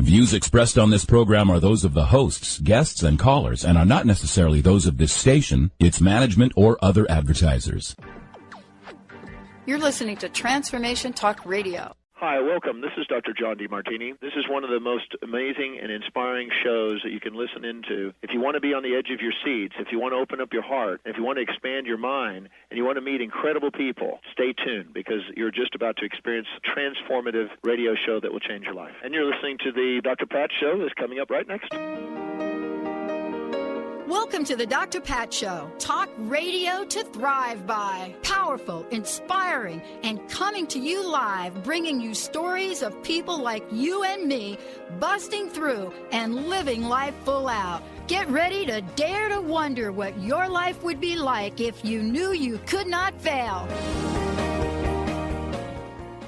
Views expressed on this program are those of the hosts, guests, and callers, and are not necessarily those of this station, its management, or other advertisers. You're listening to Transformation Talk Radio. Hi, welcome. This is Dr. John DeMartini. This is one of the most amazing and inspiring shows that you can listen into. If you want to be on the edge of your seats, if you want to open up your heart, if you want to expand your mind, and you want to meet incredible people, stay tuned because you're just about to experience a transformative radio show that will change your life. And you're listening to the Dr. Pat Show that's coming up right next. Welcome to the Dr. Pat Show. Talk radio to thrive by. Powerful, inspiring, and coming to you live, bringing you stories of people like you and me, busting through and living life full out. Get ready to dare to wonder what your life would be like if you knew you could not fail.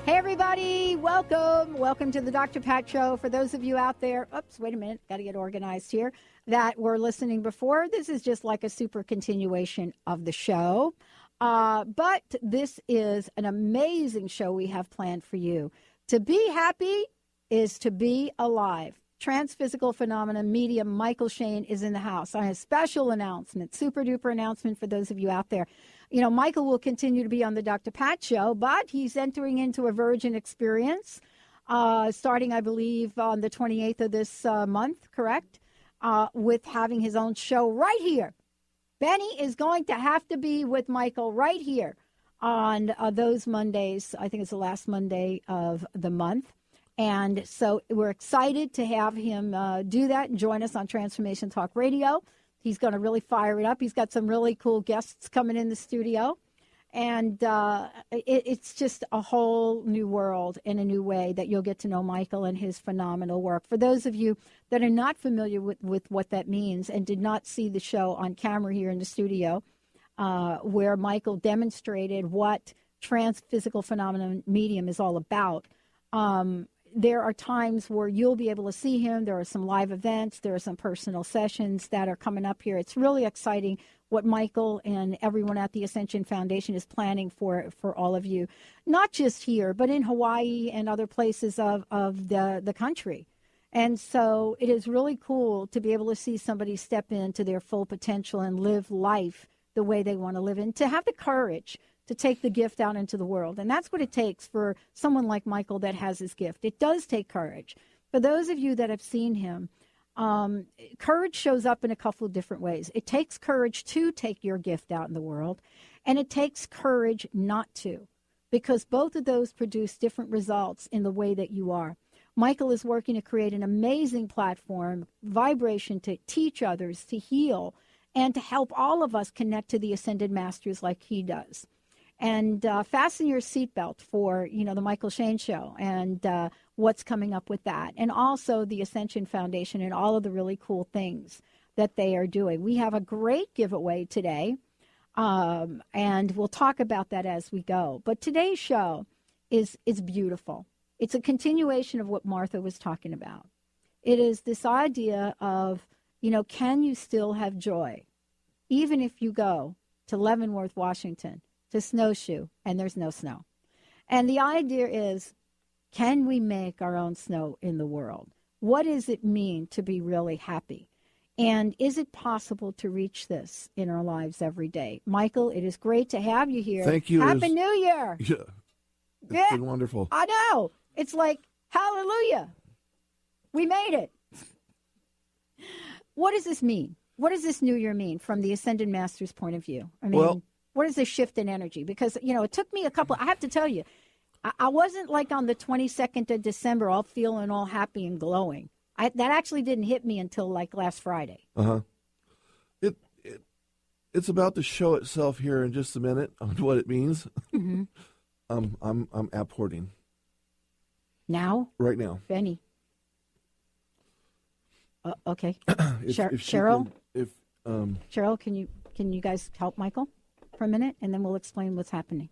Hey, everybody. Welcome to the Dr. Pat Show. For those of you out there, wait a minute, got to get organized here, that were listening before, this is just like a super continuation of the show. But this is an amazing show we have planned for you. To be happy is to be alive. Transphysical phenomenon medium Michael Shane is in the house. I have a special announcement, super duper announcement for those of you out there. You know, Michael will continue to be on the Dr. Pat Show, but he's entering into a virgin experience starting, I believe, on the 28th of this month, correct? With having his own show right here. Benny is going to have to be with Michael right here on those Mondays. I think it's the last Monday of the month. And so we're excited to have him do that and join us on Transformation Talk Radio. He's going to really fire it up. He's got some really cool guests coming in the studio. And it's just a whole new world in a new way that you'll get to know Michael and his phenomenal work. For those of you that are not familiar with what that means and did not see the show on camera here in the studio, where Michael demonstrated what transphysical phenomenon medium is all about, there are times where you'll be able to see him. There are some live events. There are some personal sessions that are coming up here. It's really exciting what Michael and everyone at the Ascension Foundation is planning for all of you, not just here, but in Hawaii and other places of the country. And so it is really cool to be able to see somebody step into their full potential and live life the way they want to live, and to have the courage to take the gift out into the world. And that's what it takes for someone like Michael that has his gift. It does take courage. For those of you that have seen him, courage shows up in a couple of different ways. It takes courage to take your gift out in the world, and it takes courage not to, because both of those produce different results in the way that you are. Michael is working to create an amazing platform, vibration to teach others, to heal, and to help all of us connect to the Ascended Masters like he does. And fasten your seatbelt for, the Michael Shane Show and what's coming up with that. And also the Ascension Foundation and all of the really cool things that they are doing. We have a great giveaway today, and we'll talk about that as we go. But today's show is beautiful. It's a continuation of what Martha was talking about. It is this idea of, can you still have joy, even if you go to Leavenworth, Washington, to snowshoe, and there's no snow. And the idea is, can we make our own snow in the world? What does it mean to be really happy? And is it possible to reach this in our lives every day? Michael, it is great to have you here. Thank you. Happy New Year. Yeah, it's been wonderful. I know. It's like, hallelujah. We made it. What does this mean? What does this New Year mean from the Ascended Master's point of view? I mean, what is this shift in energy? Because, it took me I have to tell you, I wasn't like on the 22nd of December all feeling all happy and glowing. That actually didn't hit me until like last Friday. Uh-huh. It's about to show itself here in just a minute on what it means. Mm-hmm. I'm apporting. Now? Right now. Benny. Okay. Cheryl? Cheryl, can you guys help Michael for a minute, and then we'll explain what's happening.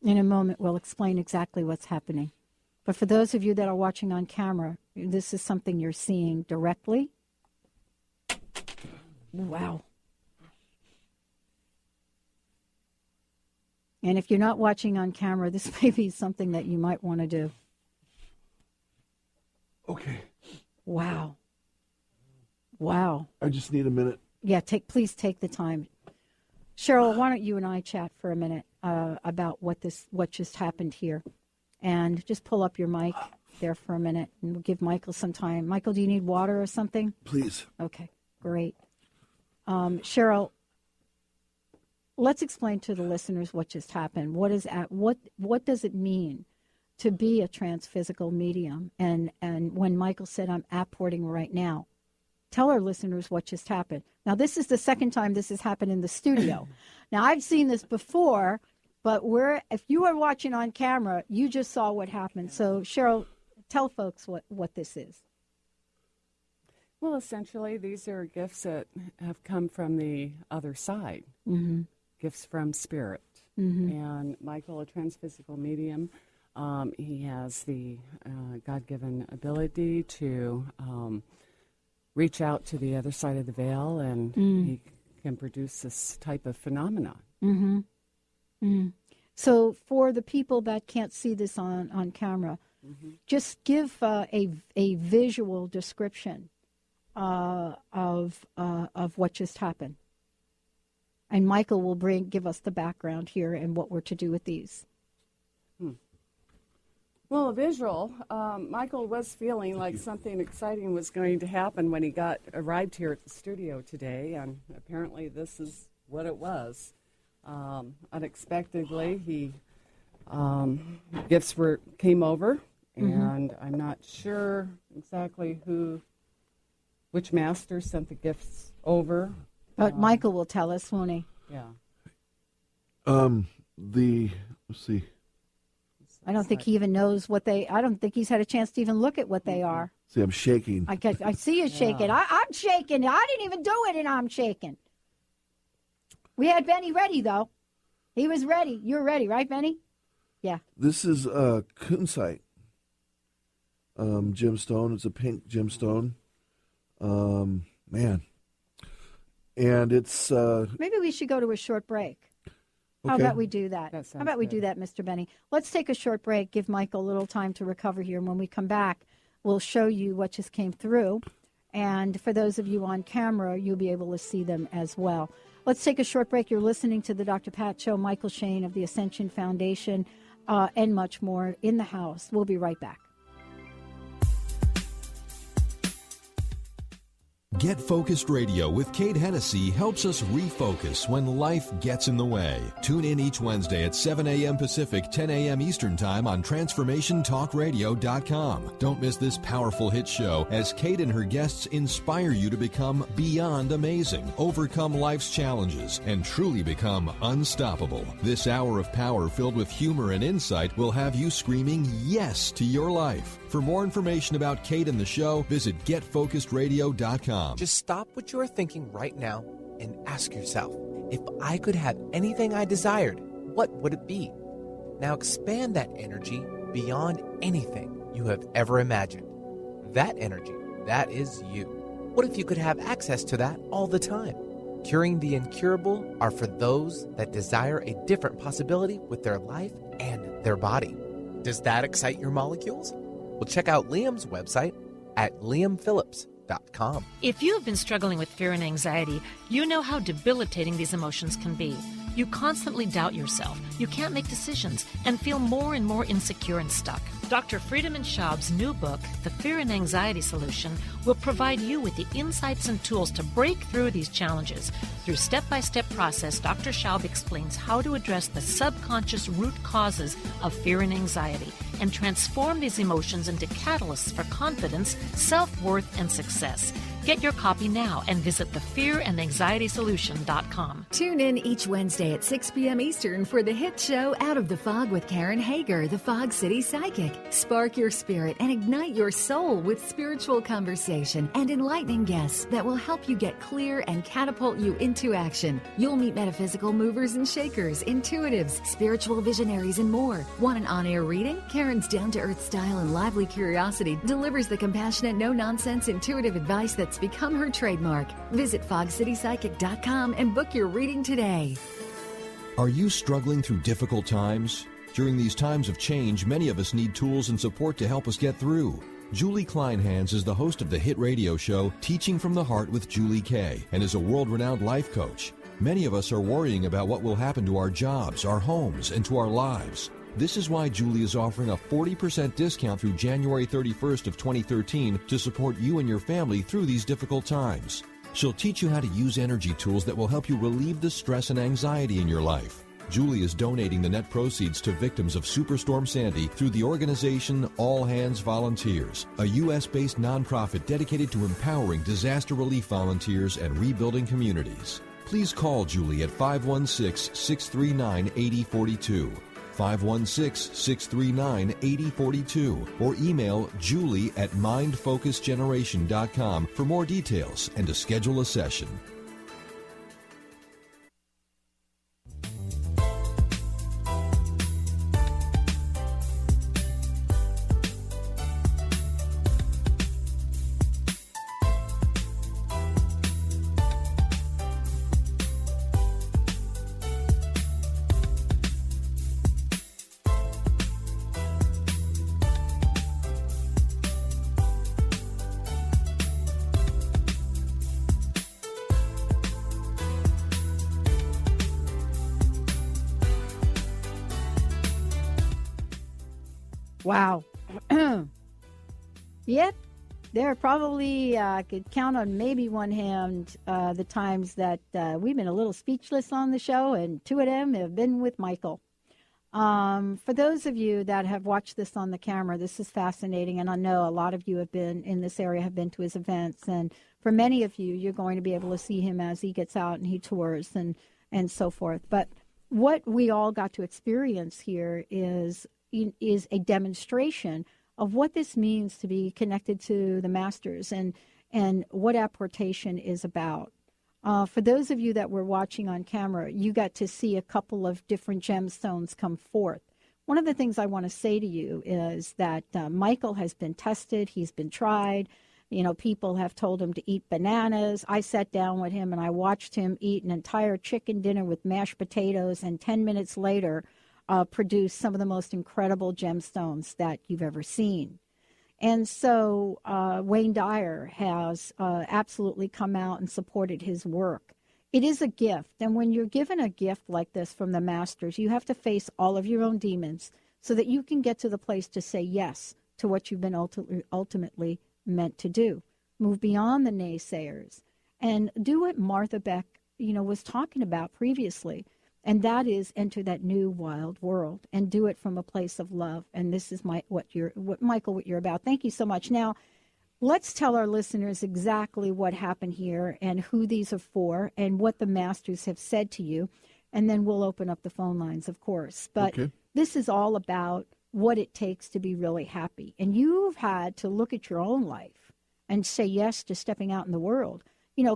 In a moment, we'll explain exactly what's happening. But for those of you that are watching on camera, this is something you're seeing directly. Wow. And if you're not watching on camera, this may be something that you might want to do. Okay. Wow. Wow. I just need a minute. Yeah, please take the time. Cheryl, why don't you and I chat for a minute about what just happened here. And just pull up your mic there for a minute, and we'll give Michael some time. Michael, do you need water or something? Please. Okay, great. Cheryl, let's explain to the listeners what just happened. What does it mean to be a transphysical medium? And when Michael said, I'm apporting right now, tell our listeners what just happened. Now, this is the second time this has happened in the studio. Now, I've seen this before, but if you are watching on camera, you just saw what happened. So, Cheryl, tell folks what this is. Well, essentially, these are gifts that have come from the other side, gifts from spirit. And Michael, a transphysical medium, he has the God-given ability to reach out to the other side of the veil, and he can produce this type of phenomenon. So for the people that can't see this on camera, just give a visual description of what just happened. And Michael will give us the background here and what we're to do with these. Well, a visual, Michael was feeling like something exciting was going to happen when he arrived here at the studio today, and apparently this is what it was. Unexpectedly, gifts came over, and I'm not sure exactly which master sent the gifts over. But Michael will tell us, won't he? Yeah. Let's see. I don't think he even knows I don't think he's had a chance to even look at what they are. See, I'm shaking. I see you shaking. I'm shaking. I didn't even do it, and I'm shaking. We had Benny ready, though. He was ready. You're ready, right, Benny? Yeah. This is kunzite gemstone. It's a pink gemstone. Man. And it's... Maybe we should go to a short break. How about we do that? How about we do that, Mr. Benny? Let's take a short break, give Michael a little time to recover here. And when we come back, we'll show you what just came through. And for those of you on camera, you'll be able to see them as well. Let's take a short break. You're listening to the Dr. Pat Show. Michael Shane of the Ascension Foundation and much more in the house. We'll be right back. Get Focused Radio with Kate Hennessy helps us refocus when life gets in the way. Tune in each Wednesday at 7 a.m. Pacific, 10 a.m. Eastern Time on TransformationTalkRadio.com. Don't miss this powerful hit show as Kate and her guests inspire you to become beyond amazing, overcome life's challenges, and truly become unstoppable. This hour of power filled with humor and insight will have you screaming yes to your life. For more information about Kate and the show, visit GetFocusedRadio.com. Just stop what you're thinking right now and ask yourself, if I could have anything I desired, what would it be? Now expand that energy beyond anything you have ever imagined. That energy, that is you. What if you could have access to that all the time? Curing the incurable are for those that desire a different possibility with their life and their body. Does that excite your molecules? Well, check out Liam's website at liamphillips.com. If you have been struggling with fear and anxiety, you know how debilitating these emotions can be. You constantly doubt yourself, you can't make decisions, and feel more and more insecure and stuck. Dr. Friedemann Schaub's new book, The Fear and Anxiety Solution, will provide you with the insights and tools to break through these challenges. Through step-by-step process, Dr. Schaub explains how to address the subconscious root causes of fear and anxiety and transform these emotions into catalysts for confidence, self-worth, and success. Get your copy now and visit thefearandanxietysolution.com. Tune in each Wednesday at 6 p.m. Eastern for the hit show Out of the Fog with Karen Hager, the Fog City Psychic. Spark your spirit and ignite your soul with spiritual conversation and enlightening guests that will help you get clear and catapult you into action. You'll meet metaphysical movers and shakers, intuitives, spiritual visionaries, and more. Want an on-air reading? Karen's down-to-earth style and lively curiosity delivers the compassionate, no-nonsense, intuitive advice that's become her trademark. Visit fogcitypsychic.com and book your reading today. Are you struggling through difficult times? During these times of change, many of us need tools and support to help us get through. Julie Kleinhans is the host of the hit radio show Teaching from the Heart with Julie Kay and is a world-renowned life coach. Many of us are worrying about what will happen to our jobs, our homes, and to our lives. This is why Julie is offering a 40% discount through January 31st of 2013 to support you and your family through these difficult times. She'll teach you how to use energy tools that will help you relieve the stress and anxiety in your life. Julie is donating the net proceeds to victims of Superstorm Sandy through the organization All Hands Volunteers, a U.S.-based nonprofit dedicated to empowering disaster relief volunteers and rebuilding communities. Please call Julie at 516-639-8042. 516-639-8042 or email Julie at mindfocusgeneration.com for more details and to schedule a session. Wow. Yep. There are probably, I could count on maybe one hand the times that we've been a little speechless on the show, and two of them have been with Michael. For those of you that have watched this on the camera, this is fascinating, and I know a lot of you have been in this area, have been to his events, and for many of you, you're going to be able to see him as he gets out and he tours and so forth. But what we all got to experience here is a demonstration of what this means to be connected to the masters and what apportation is about. For those of you that were watching on camera, you got to see a couple of different gemstones come forth. One of the things I want to say to you is that Michael has been tested. He's been tried. You know, people have told him to eat bananas. I sat down with him and I watched him eat an entire chicken dinner with mashed potatoes, and 10 minutes later produce some of the most incredible gemstones that you've ever seen. And so Wayne Dyer has absolutely come out and supported his work. It is a gift. And when you're given a gift like this from the masters, you have to face all of your own demons so that you can get to the place to say yes to what you've been ultimately meant to do. Move beyond the naysayers and do what Martha Beck, was talking about previously. And that is enter that new wild world and do it from a place of love. And this is what you're about. Thank you so much. Now, let's tell our listeners exactly what happened here and who these are for and what the masters have said to you. And then we'll open up the phone lines, of course. But This is all about what it takes to be really happy. And you've had to look at your own life and say yes to stepping out in the world,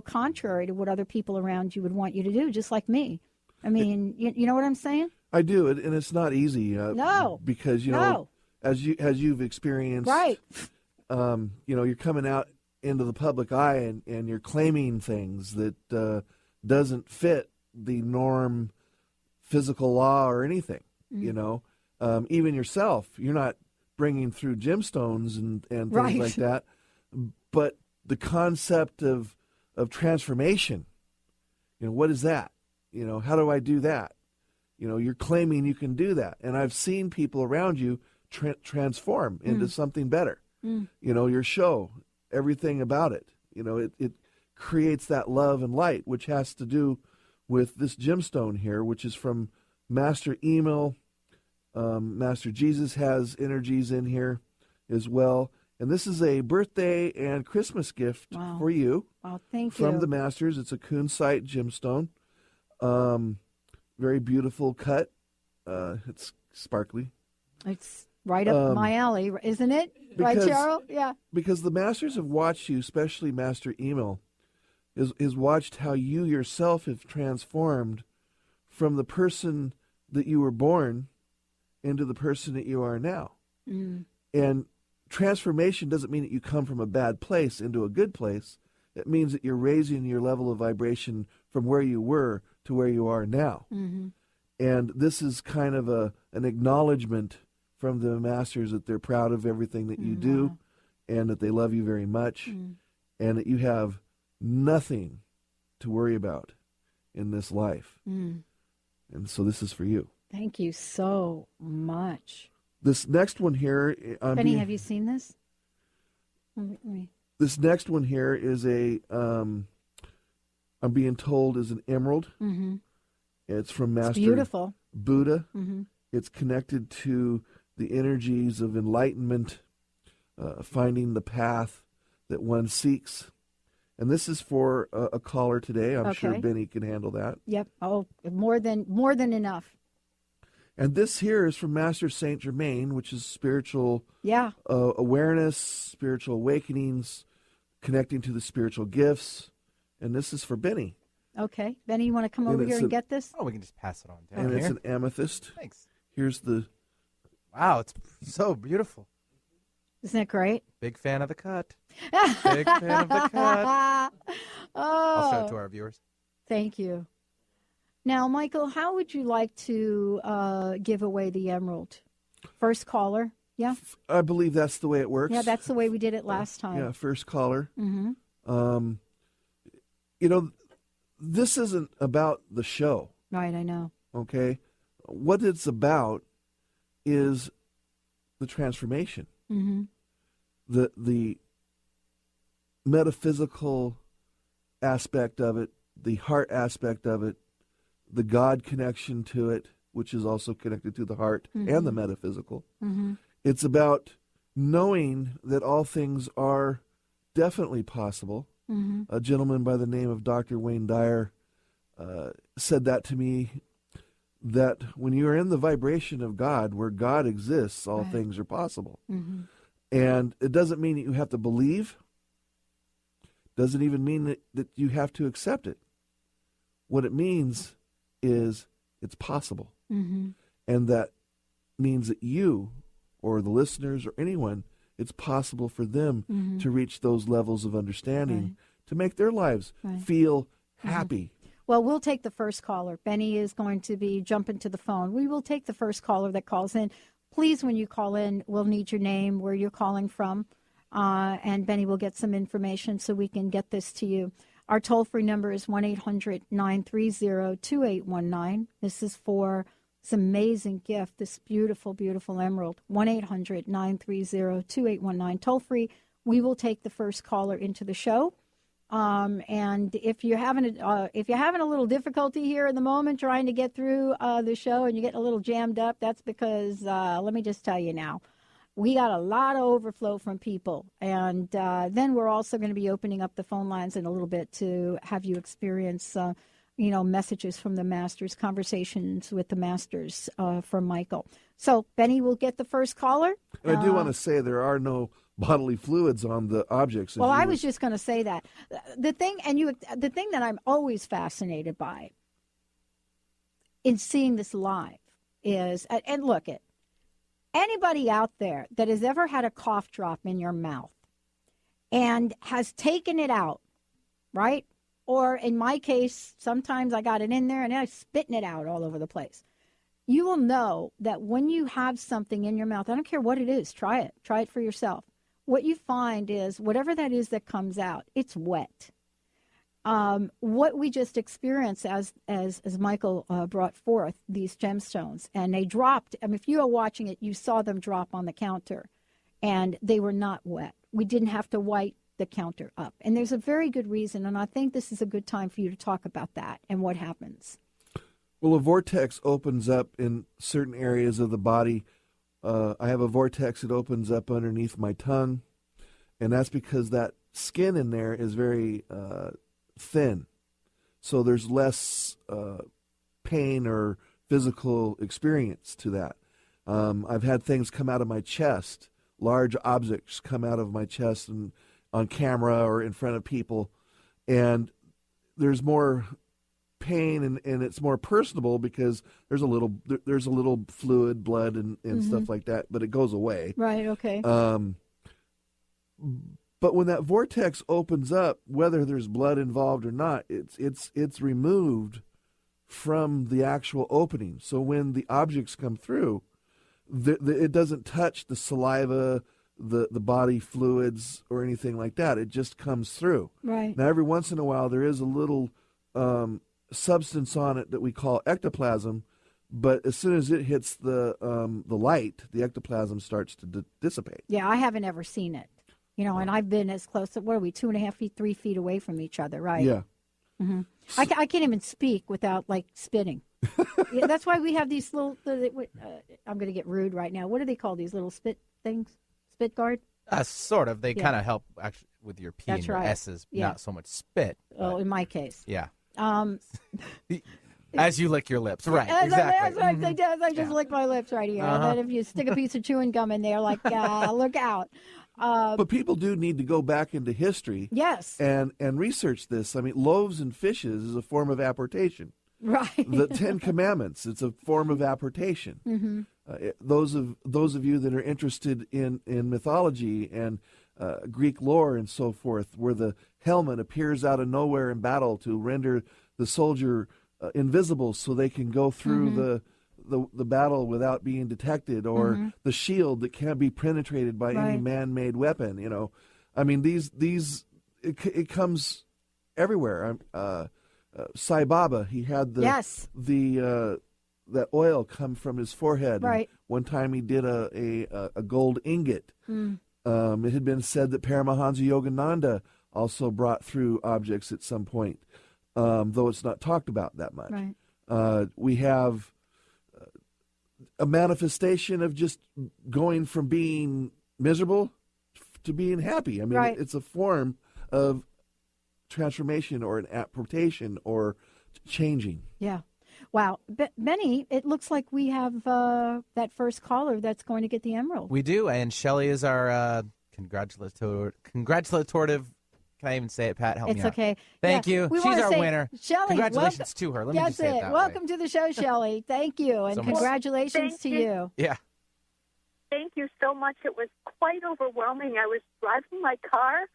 contrary to what other people around you would want you to do, just like me. I mean, you know what I'm saying? I do, and it's not easy. No, because as you've experienced, right? You're coming out into the public eye and you're claiming things that doesn't fit the norm, physical law or anything. Even yourself, you're not bringing through gemstones and things right. like that. But the concept of transformation, what is that? How do I do that? You're claiming you can do that. And I've seen people around you transform into something better. Your show, everything about it, it creates that love and light, which has to do with this gemstone here, which is from Master Emil. Master Jesus has energies in here as well. And this is a birthday and Christmas gift for you. Wow, thank you. From the Masters. It's a Kunzite gemstone. Very beautiful cut. It's sparkly. It's right up my alley, isn't it? Right, Cheryl? Yeah. Because the Masters have watched you, especially Master Emil, is watched how you yourself have transformed from the person that you were born into the person that you are now. And transformation doesn't mean that you come from a bad place into a good place. It means that you're raising your level of vibration from where you were to where you are now. And this is kind of an acknowledgement from the Masters that they're proud of everything that you do, and that they love you very much, and that you have nothing to worry about in this life. And so this is for you. Thank you so much. This next one here... Penny, have you seen this? This next one here is I'm being told, is an emerald. It's from Master beautiful. Buddha. It's connected to the energies of enlightenment, finding the path that one seeks. And this is for a caller today. I'm sure Benny can handle that. Yep. Oh, more than enough. And this here is from Master Saint Germain, which is spiritual awareness, spiritual awakenings, connecting to the spiritual gifts. And this is for Benny. Okay. Benny, you want to come over here and get this? Oh, we can just pass it on down and here. It's an amethyst. Thanks. Here's the... Wow, it's so beautiful. Isn't it great? Big fan of the cut. Big fan of the cut. I'll show it to our viewers. Thank you. Now, Michael, how would you like to give away the emerald? First caller, yeah? I believe that's the way it works. Yeah, that's the way we did it last time. Yeah, first caller. This isn't about the show. Right, I know. Okay? What it's about is the transformation. The metaphysical aspect of it, the heart aspect of it, the God connection to it, which is also connected to the heart and the metaphysical. It's about knowing that all things are definitely possible. A gentleman by the name of Dr. Wayne Dyer said that to me, that when you are in the vibration of God, where God exists, all things are possible. And it doesn't mean that you have to believe. Doesn't even mean that you have to accept it. What it means is it's possible. And that means that you or the listeners or anyone, it's possible for them to reach those levels of understanding to make their lives feel happy. Well, we'll take the first caller. Benny is going to be jumping to the phone. We will take the first caller that calls in. Please, when you call in, we'll need your name, where you're calling from, and Benny will get some information so we can get this to you. Our toll-free number is 1-800-930-2819. This is for this amazing gift, this beautiful, beautiful emerald. 1-800-930-2819. Toll-free. We will take the first caller into the show. And if you're having a little difficulty here in the moment trying to get through the show and you're getting a little jammed up, that's because let me just tell you now, we got a lot of overflow from people, and then we're also going to be opening up the phone lines in a little bit to have you experience messages from the Masters, conversations with the Masters from Michael. So Benny will get the first caller. And I do want to say there are no bodily fluids on the objects. Well, I was just going to say that. The thing that I'm always fascinated by in seeing this live is, and look, anybody out there that has ever had a cough drop in your mouth and has taken it out, right? Or in my case, sometimes I got it in there and I'm spitting it out all over the place. You will know that when you have something in your mouth, I don't care what it is, try it. Try it for yourself. What you find is whatever that is that comes out, it's wet. What we just experienced as Michael brought forth these gemstones, and they dropped. I mean, if you were watching it, you saw them drop on the counter, and they were not wet. We didn't have to wipe the counter up. And there's a very good reason, and I think this is a good time for you to talk about that and what happens. Well, a vortex opens up in certain areas of the body. I have a vortex that opens up underneath my tongue. And that's because that skin in there is very thin. So there's less pain or physical experience to that. I've had things come out of my chest, large objects come out of my chest and on camera or in front of people, and there's more pain and it's more personable because there's a little fluid, blood and stuff like that, but it goes away. Right. Okay. But when that vortex opens up, whether there's blood involved or not, it's removed from the actual opening. So when the objects come through, it doesn't touch the saliva, the body fluids, or anything like that. It just comes through. Right. Now, every once in a while, there is a little substance on it that we call ectoplasm, but as soon as it hits the light, the ectoplasm starts to dissipate. Yeah, I haven't ever seen it. And I've been as close to, what are we, 2.5 feet, 3 feet away from each other, right? Yeah. Mm-hmm. I can't even speak without, spitting. Yeah, that's why we have these little, I'm going to get rude right now. What do they call these little spit things? Spit guard? Sort of. They kind of help actually with your P That's and your right. S's, Yeah. not so much spit. Oh, in my case. Yeah. As As you lick your lips. Right, exactly. That's what I do. I just lick my lips right here. And then if you stick a piece of chewing gum in there, look out. But people do need to go back into history. Yes. And research this. I mean, loaves and fishes is a form of apportation. Right. The Ten Commandments, it's a form of apportation. Mm-hmm. Those of you that are interested in mythology and Greek lore and so forth, where the helmet appears out of nowhere in battle to render the soldier invisible so they can go through the battle without being detected, or the shield that can't be penetrated by any man-made weapon. I mean, it comes everywhere. Sai Baba, he had that oil come from his forehead. Right. One time he did a gold ingot. It had been said that Paramahansa Yogananda also brought through objects at some point, though it's not talked about that much. Right. We have a manifestation of just going from being miserable to being happy. I mean, it's a form of transformation or an apportation or changing. Yeah. Wow. Benny, it looks like we have that first caller that's going to get the emerald. We do, and Shelley is our congratulative. Can I even say it, Pat? Help me out. It's okay. Thank you. She's our winner. Shelley, congratulations to her. Let me just say it that Welcome way. to the show, Shelley. Thank you, and congratulations to you. Yeah. Thank you so much. It was quite overwhelming. I was driving my car,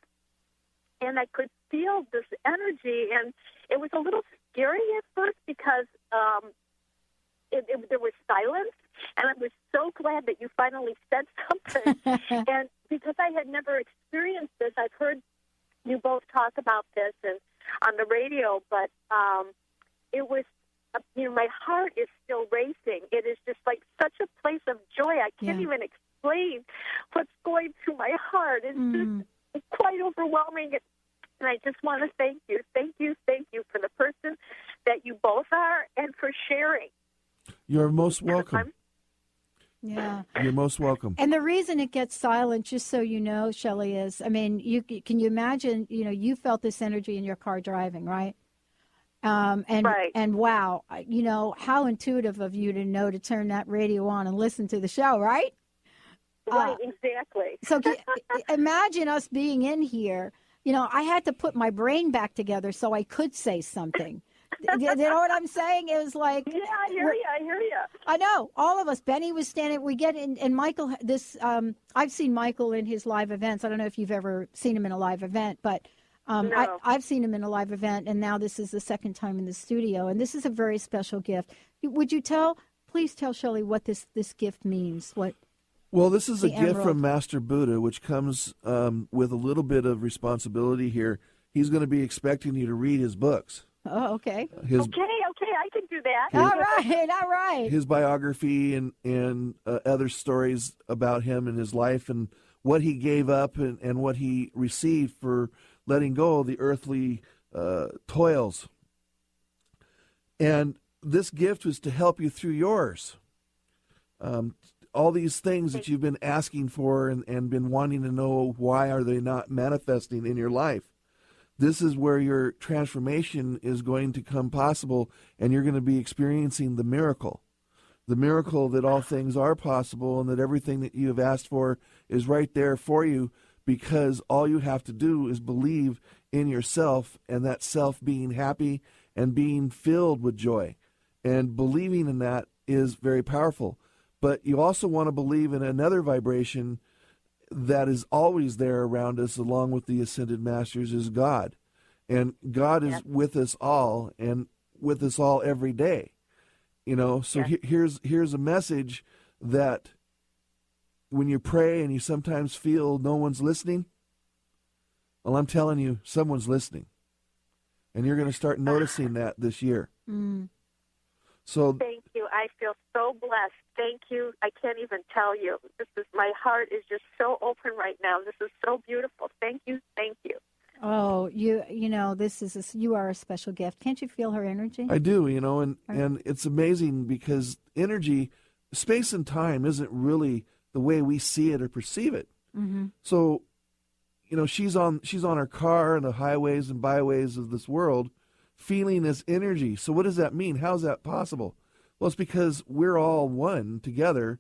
and I could feel this energy, and it was a little scary at first because there was silence, and I was so glad that you finally said something. And because I had never experienced this, I've heard you both talk about this and on the radio, but it was, my heart is still racing. It is just like such a place of joy. I can't even explain what's going through my heart. It's just quite overwhelming. And I just want to thank you for the person that you both are and for sharing. You're most welcome. Yeah. You're most welcome. And the reason it gets silent, just so you know, Shelley, is, can you imagine, you felt this energy in your car driving, right? And wow, how intuitive of you to know to turn that radio on and listen to the show, right? Right, exactly. So imagine us being in here. I had to put my brain back together so I could say something. You know what I'm saying? It was like... Yeah, I hear you. I know. All of us. Benny was standing... We get in... And Michael... I've seen Michael in his live events. I don't know if you've ever seen him in a live event, but no. I've seen him in a live event, and now this is the second time in the studio, and this is a very special gift. Would you please tell Shelley what this gift means? Well, this is a gift emerald from Master Buddha, which comes with a little bit of responsibility here. He's going to be expecting you to read his books. Oh, okay. Okay, I can do that. All right. His biography and other stories about him and his life and what he gave up and what he received for letting go of the earthly toils. And this gift was to help you through yours. all these things that you've been asking for and been wanting to know why are they not manifesting in your life. This is where your transformation is going to come possible, and you're going to be experiencing the miracle that all things are possible and that everything that you have asked for is right there for you, because all you have to do is believe in yourself, and that self being happy and being filled with joy. And believing in that is very powerful. But you also want to believe in another vibration that is always there around us, along with the ascended masters, is God. And God is with us all, and with us all every day. You know, so here's a message that when you pray and you sometimes feel no one's listening, well, I'm telling you, someone's listening. And you're going to start noticing that this year. So thank you. I feel so blessed. Thank you. I can't even tell you. My heart is just so open right now. This is so beautiful. Thank you. Thank you. Oh, you know, you are a special gift. Can't you feel her energy? I do, you know, and it's amazing because energy, space and time isn't really the way we see it or perceive it. Mm-hmm. So, you know, she's on her car and the highways and byways of this world, feeling this energy. So what does that mean? How is that possible? Well, it's because we're all one together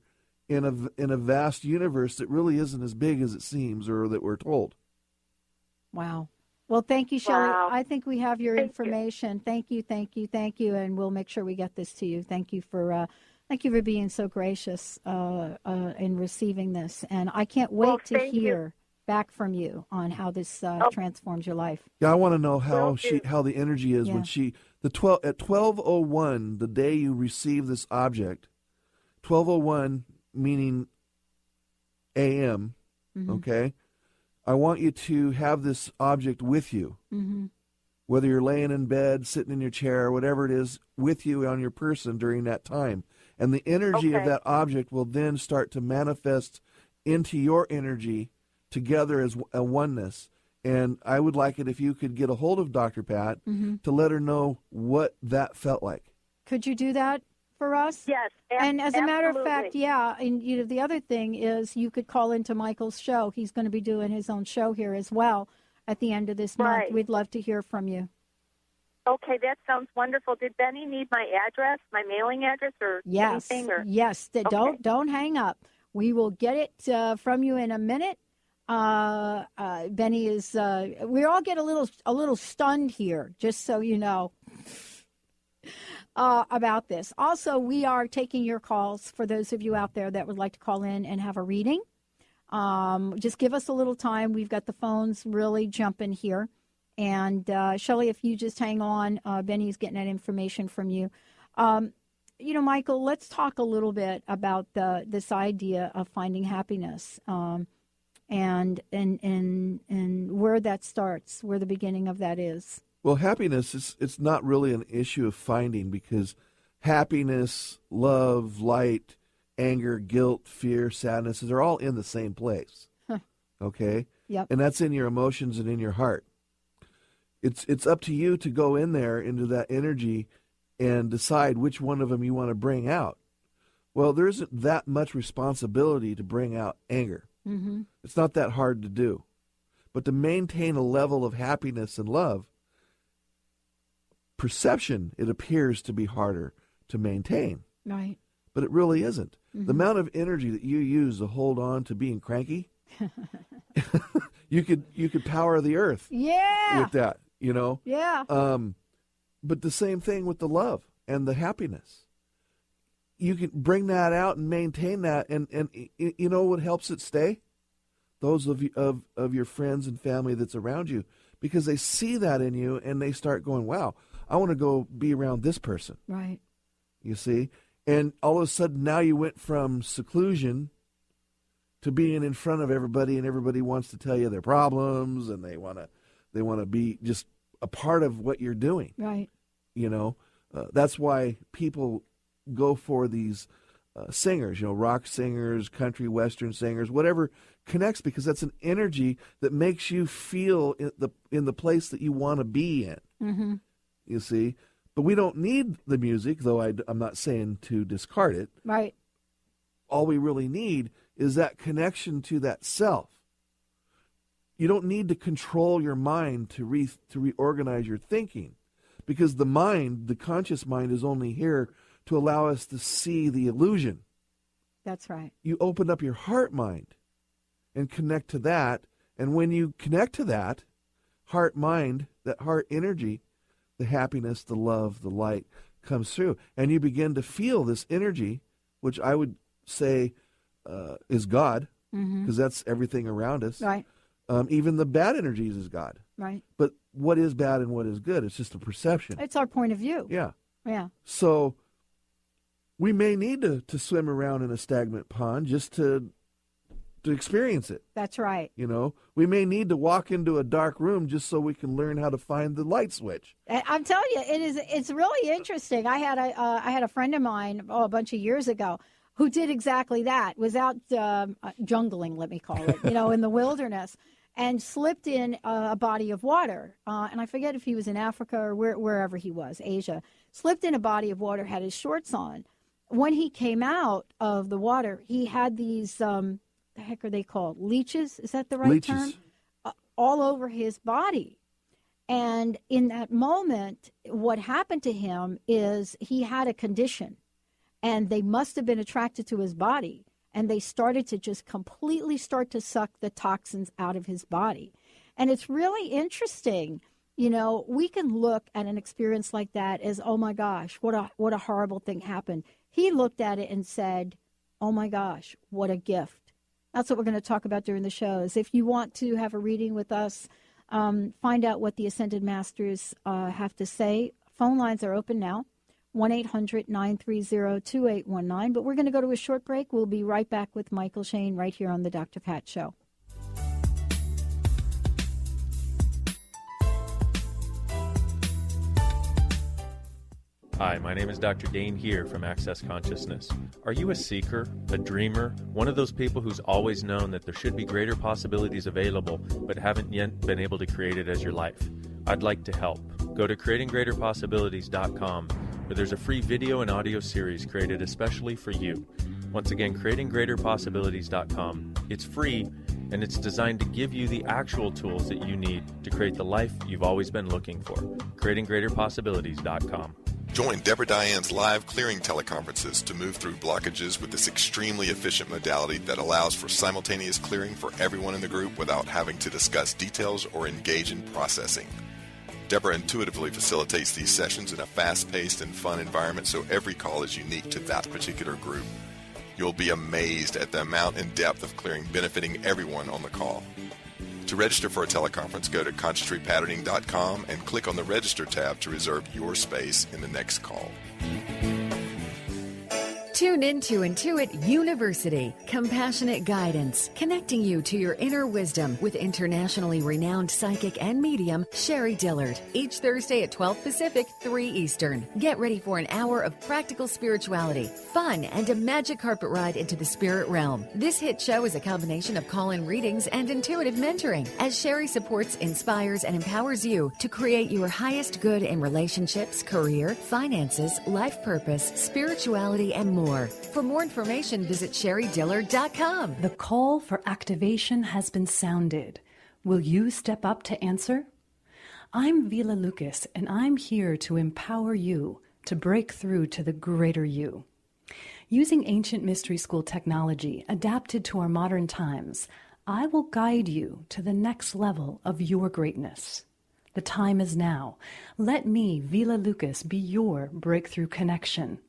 in a vast universe that really isn't as big as it seems or that we're told. Wow. Well, thank you, Shelley. Wow. I think we have your information. Thank you, and we'll make sure we get this to you. Thank you for being so gracious in receiving this, and I can't wait to hear back from you on how this transforms your life. Yeah, I want to know how the energy is when at 12:01, the day you receive this object, 12:01 meaning a.m. Okay. I want you to have this object with you, whether you're laying in bed, sitting in your chair, whatever it is, with you on your person during that time. And the energy of that object will then start to manifest into your energy together as a oneness. And I would like it if you could get a hold of Dr. Pat to let her know what that felt like. Could you do that for us? Yes. And as a matter of fact, and you know, the other thing is you could call into Michael's show. He's going to be doing his own show here as well at the end of this month. We'd love to hear from you. Okay, that sounds wonderful. Did Benny need my address, my mailing address, or anything? Or? Yes. Don't hang up. We will get it from you in a minute. Benny is. We all get a little stunned here, just so you know. About this. Also, we are taking your calls for those of you out there that would like to call in and have a reading. Just give us a little time. We've got the phones really jumping here. And Shelley, if you just hang on, Benny's getting that information from you. You know, Michael, let's talk a little bit about this idea of finding happiness and where that starts, where the beginning of that is. Well, happiness, it's not really an issue of finding, because happiness, love, light, anger, guilt, fear, sadness, they're all in the same place. Okay? Yep. And that's in your emotions and in your heart. It's up to you to go in there into that energy and decide which one of them you want to bring out. Well, there isn't that much responsibility to bring out anger. It's not that hard to do. But to maintain a level of happiness and love, perception, it appears to be harder to maintain. Right. But it really isn't. The amount of energy that you use to hold on to being cranky, you could power the earth with that, you know? Yeah. But the same thing with the love and the happiness. You can bring that out and maintain that, and you know what helps it stay? Those of your friends and family that's around you, because they see that in you and they start going, wow, I want to go be around this person. Right. You see? And all of a sudden now you went from seclusion to being in front of everybody, and everybody wants to tell you their problems, and they want to be just a part of what you're doing. Right. You know, that's why people go for these singers, you know, rock singers, country, western singers, whatever connects, because that's an energy that makes you feel in the place that you want to be in. You see, but we don't need the music, though I'm not saying to discard it. Right. all we really need is that connection to that self. You don't need to control your mind to reorganize your thinking, because the mind, the conscious mind, is only here to allow us to see the illusion. That's right. You open up your heart mind and connect to that. And when you connect to that heart mind, that heart energy, the happiness, the love, the light comes through. And you begin to feel this energy, which I would say is God, because that's everything around us. Right. Even the bad energies is God. Right. But what is bad and what is good? It's just a perception. It's our point of view. Yeah. Yeah. So we may need to swim around in a stagnant pond just to experience it. That's right. You know, we may need to walk into a dark room just so we can learn how to find the light switch. I'm telling you, it's really interesting. I had a friend of mine a bunch of years ago who did exactly that. Was out jungling, let me call it, in the wilderness, and slipped in a body of water. And I forget if he was in Africa or wherever he was, Asia. Slipped in a body of water, had his shorts on. When he came out of the water, he had these, the heck are they called? Leeches? Is that the right term? All over his body. And in that moment, what happened to him is he had a condition, and they must have been attracted to his body, and they started to just completely start to suck the toxins out of his body. And it's really interesting. We can look at an experience like that as, oh my gosh, what a horrible thing happened. He looked at it and said, oh my gosh, what a gift. That's what we're going to talk about during the shows. If you want to have a reading with us, find out what the Ascended Masters have to say. Phone lines are open now, 1-800-930-2819. But we're going to go to a short break. We'll be right back with Michael Shane right here on the Dr. Pat Show. Hi, my name is Dr. Dane here from Access Consciousness. Are you a seeker, a dreamer, one of those people who's always known that there should be greater possibilities available but haven't yet been able to create it as your life? I'd like to help. Go to creatinggreaterpossibilities.com, where there's a free video and audio series created especially for you. Once again, creatinggreaterpossibilities.com. It's free, and it's designed to give you the actual tools that you need to create the life you've always been looking for. creatinggreaterpossibilities.com. Join Deborah Diane's live clearing teleconferences to move through blockages with this extremely efficient modality that allows for simultaneous clearing for everyone in the group without having to discuss details or engage in processing. Deborah intuitively facilitates these sessions in a fast-paced and fun environment, so every call is unique to that particular group. You'll be amazed at the amount and depth of clearing benefiting everyone on the call. To register for a teleconference, go to consciousrepatterning.com and click on the Register tab to reserve your space in the next call. Tune into Intuit University, compassionate guidance, connecting you to your inner wisdom with internationally renowned psychic and medium Sherry Dillard. Each Thursday at 12 Pacific, 3 Eastern. Get ready for an hour of practical spirituality, fun, and a magic carpet ride into the spirit realm. This hit show is a combination of call-in readings and intuitive mentoring, as Sherry supports, inspires, and empowers you to create your highest good in relationships, career, finances, life purpose, spirituality, and more. For more information, visit SherryDillard.com. The call for activation has been sounded. Will you step up to answer? I'm Vila Lucas, and I'm here to empower you to break through to the greater you. Using ancient mystery school technology adapted to our modern times, I will guide you to the next level of your greatness. The time is now. Let me, Vila Lucas, be your breakthrough connection.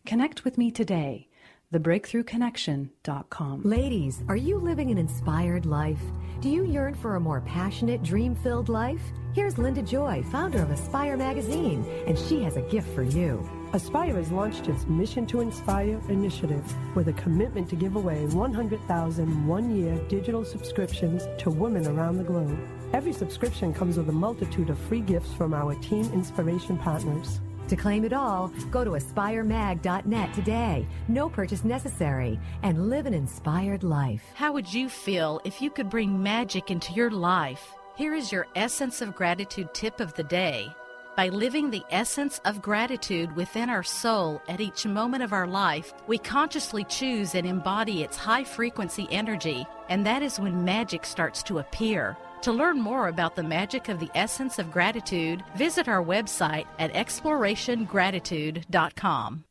Connect with me today, thebreakthroughconnection.com. Ladies, are you living an inspired life? Do you yearn for a more passionate, dream-filled life? Here's Linda Joy, founder of Aspire Magazine, and she has a gift for you. Aspire has launched its Mission to Inspire initiative with a commitment to give away 100,000 one-year digital subscriptions to women around the globe. Every subscription comes with a multitude of free gifts from our Team Inspiration partners. To claim it all, go to aspiremag.net today. No purchase necessary, and live an inspired life. How would you feel if you could bring magic into your life? Here is your Essence of Gratitude tip of the day. By living the essence of gratitude within our soul at each moment of our life, we consciously choose and embody its high-frequency energy, and that is when magic starts to appear. To learn more about the magic of the essence of gratitude, visit our website at explorationgratitude.com.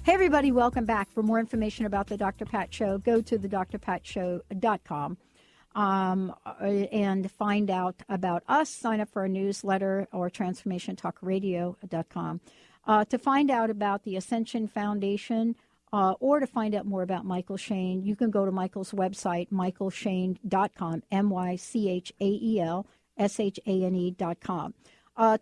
Hey, everybody, welcome back. For more information about the Dr. Pat Show, go to thedrpatshow.com and find out about us. Sign up for our newsletter or transformationtalkradio.com. To find out about the Ascension Foundation or to find out more about Michael Shane, you can go to Michael's website, michaelshane.com, MyChaelShane.com.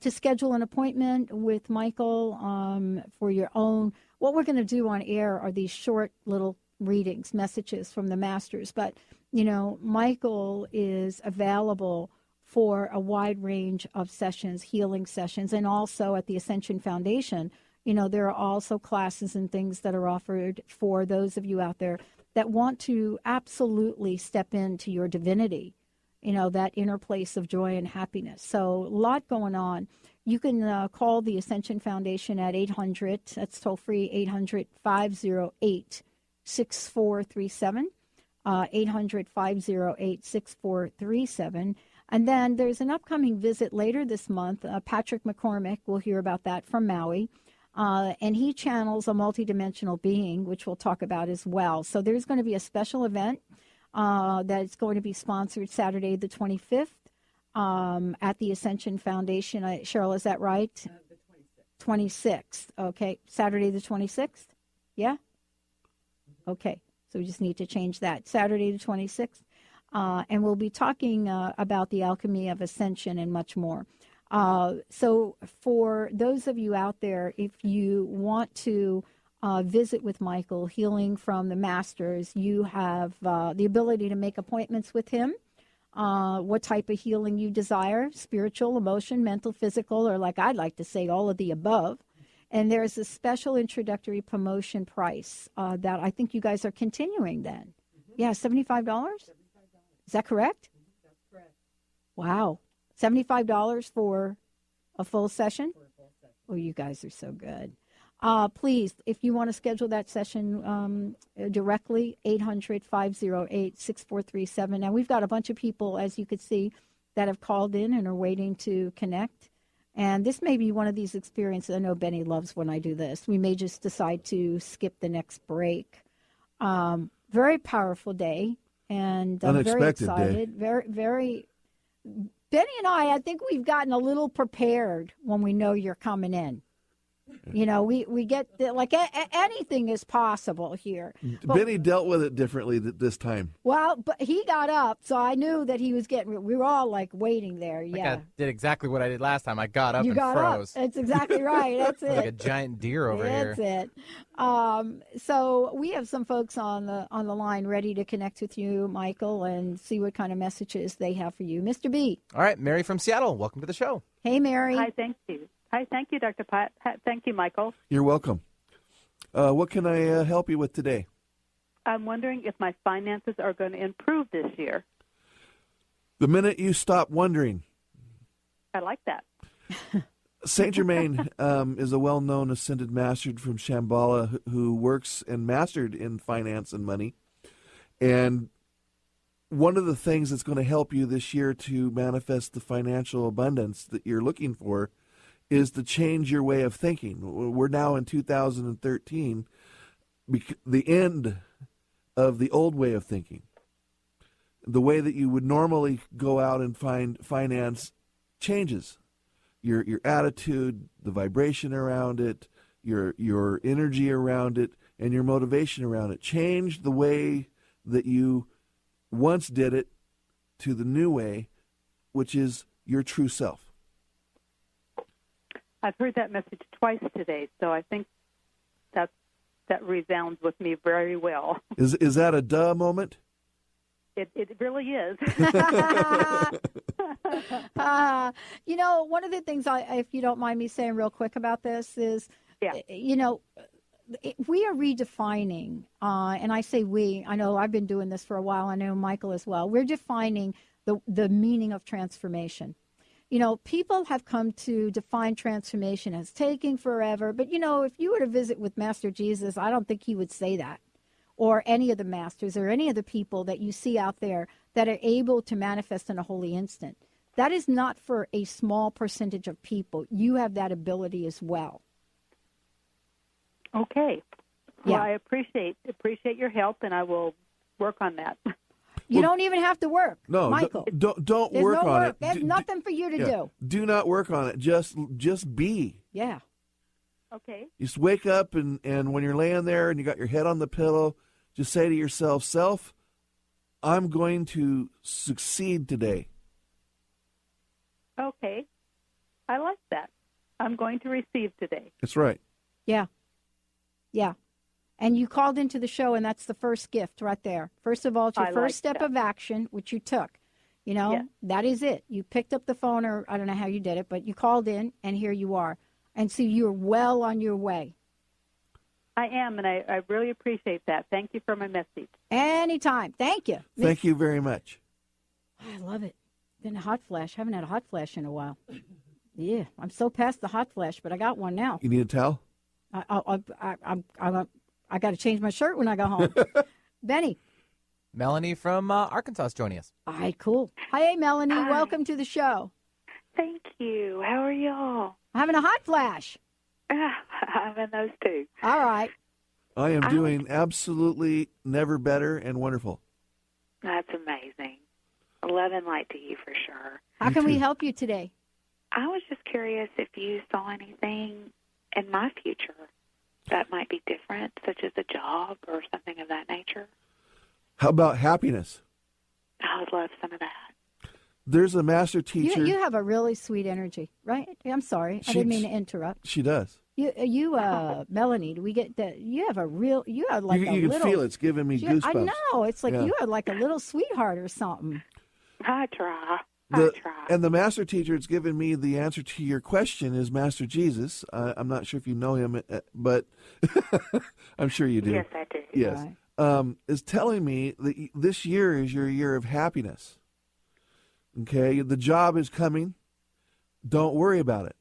To schedule an appointment with Michael for your own. What we're going to do on air are these short little readings, messages from the masters. But, you know, Michael is available for a wide range of sessions, healing sessions, and also at the Ascension Foundation. You know, there are also classes and things that are offered for those of you out there that want to absolutely step into your divinity, you know, that inner place of joy and happiness. So a lot going on. You can call the Ascension Foundation at 800, that's toll free, 800-508-6437, 800-508-6437. And then there's an upcoming visit later this month. Patrick McCormick, we'll hear about that from Maui. And he channels a multidimensional being, which we'll talk about as well. So there's going to be a special event that's going to be sponsored Saturday the 25th. At the Ascension Foundation. Cheryl, is that right? The 26th. Okay. Saturday the 26th? Yeah? Okay. So we just need to change that. Saturday the 26th. And we'll be talking about the alchemy of ascension and much more. So for those of you out there, if you want to visit with Michael, healing from the masters, you have the ability to make appointments with him. What type of healing you desire, spiritual, emotion, mental, physical, or like I'd like to say, all of the above. And there's a special introductory promotion price that I think you guys are continuing then. Mm-hmm. Yeah, $75? Is that correct? Mm-hmm. That's correct. Wow. $75 for a full session? For a full session. Oh, you guys are so good. Please, if you want to schedule that session directly, 800-508-6437. Now, we've got a bunch of people, as you could see, that have called in and are waiting to connect. And this may be one of these experiences. I know Benny loves when I do this. We may just decide to skip the next break. Very powerful day. And I'm very excited. Very, very. Benny and I think we've gotten a little prepared when we know you're coming in. You know, we get like anything is possible here. But Benny dealt with it differently this time. Well, but he got up, so I knew that he was getting. We were all like waiting there. Yeah, I did exactly what I did last time. I got up and froze. Up. That's exactly right. That's it. Like a giant deer over here. That's it. So we have some folks on the line ready to connect with you, Michael, and see what kind of messages they have for you, Mr. B. All right, Mary from Seattle. Welcome to the show. Hey, Mary. Hi, thank you. Hi, thank you, Dr. Pat. Thank you, Michael. You're welcome. What can I help you with today? I'm wondering if my finances are going to improve this year. The minute you stop wondering. I like that. Saint Germain is a well-known ascended master from Shambhala who works and mastered in finance and money. And one of the things that's going to help you this year to manifest the financial abundance that you're looking for is to change your way of thinking. We're now in 2013, the end of the old way of thinking. The way that you would normally go out and find finance changes. Your attitude, the vibration around it, your energy around it, and your motivation around it. Change the way that you once did it to the new way, which is your true self. I've heard that message twice today, so I think that resounds with me very well. Is that a duh moment? It really is. One of the things, if you don't mind me saying real quick about this is, we are redefining, and I say we, I know I've been doing this for a while, I know Michael as well, we're defining the meaning of transformation. People have come to define transformation as taking forever, but if you were to visit with Master Jesus, I don't think he would say that, or any of the masters or any of the people that you see out there that are able to manifest in a holy instant. That is not for a small percentage of people. You have that ability as well. Okay. Well, I appreciate your help, and I will work on that. You don't even have to work. No, Michael. Don't work on it. There's nothing for you to do. Do not work on it. Just be. Yeah. Okay. You just wake up, and when you're laying there and you got your head on the pillow, just say to yourself, self, I'm going to succeed today. Okay. I like that. I'm going to receive today. That's right. Yeah. Yeah. And you called into the show, and that's the first gift right there. First of all, it's your first step of action, which you took. That is it. You picked up the phone, or I don't know how you did it, but you called in, and here you are. And so you're well on your way. I am, and I really appreciate that. Thank you for my message. Anytime. Thank you. Thank you very much. I love it. Been a hot flash. Haven't had a hot flash in a while. Yeah, I'm so past the hot flash, but I got one now. You need a towel? I got to change my shirt when I go home. Benny. Melanie from Arkansas is joining us. All right, cool. Hey, Melanie. Hi. Welcome to the show. Thank you. How are y'all? Having a hot flash. I'm in those too. All right. I am doing absolutely never better and wonderful. That's amazing. Love and light to you for sure. How can we help you today? I was just curious if you saw anything in my future that might be different, such as a job or something of that nature. How about happiness? I would love some of that. There's a master teacher. You have a really sweet energy, right? I'm sorry. I didn't mean to interrupt. She does. You Melanie, do we get that? You have like a you little. can feel it's giving me goosebumps. I know. It's like you have like a little sweetheart or something. I try. And the master teacher that's given me the answer to your question is Master Jesus. I'm not sure if you know him, but I'm sure you do. Yes, I do. Yes. Right. Is telling me that this year is your year of happiness. Okay? The job is coming. Don't worry about it.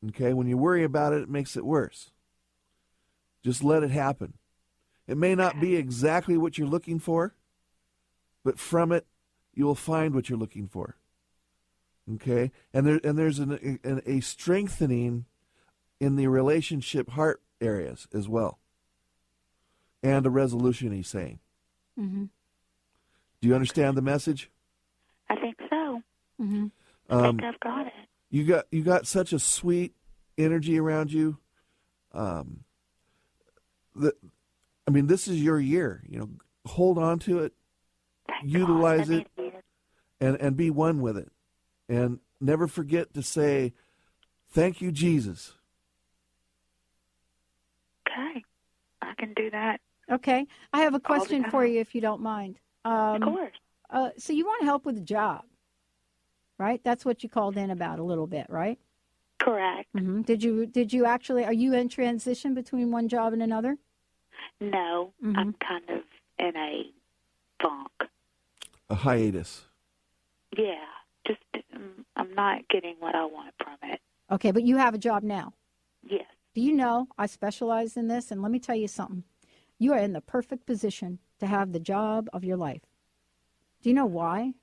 Okay? When you worry about it, it makes it worse. Just let it happen. It may not be exactly what you're looking for, but from it, you will find what you're looking for. Okay? And there's a strengthening in the relationship heart areas as well. And a resolution, he's saying. Mm-hmm. Do you understand the message? I think so. Mm-hmm. I think I've got it. You got such a sweet energy around you. This is your year. Hold on to it, utilize it, and be one with it, and never forget to say, "Thank you, Jesus." Okay, I can do that. Okay, I have a question for you, if you don't mind. Of course. So you want help with a job, right? That's what you called in about a little bit, right? Correct. Mm-hmm. Did you actually? Are you in transition between one job and another? No, Mm-hmm. I'm kind of in a funk. A hiatus. Yeah, just I'm not getting what I want from it. Okay, but you have a job now. Yes. Do you know I specialize in this? And let me tell you something. You are in the perfect position to have the job of your life. Do you know why?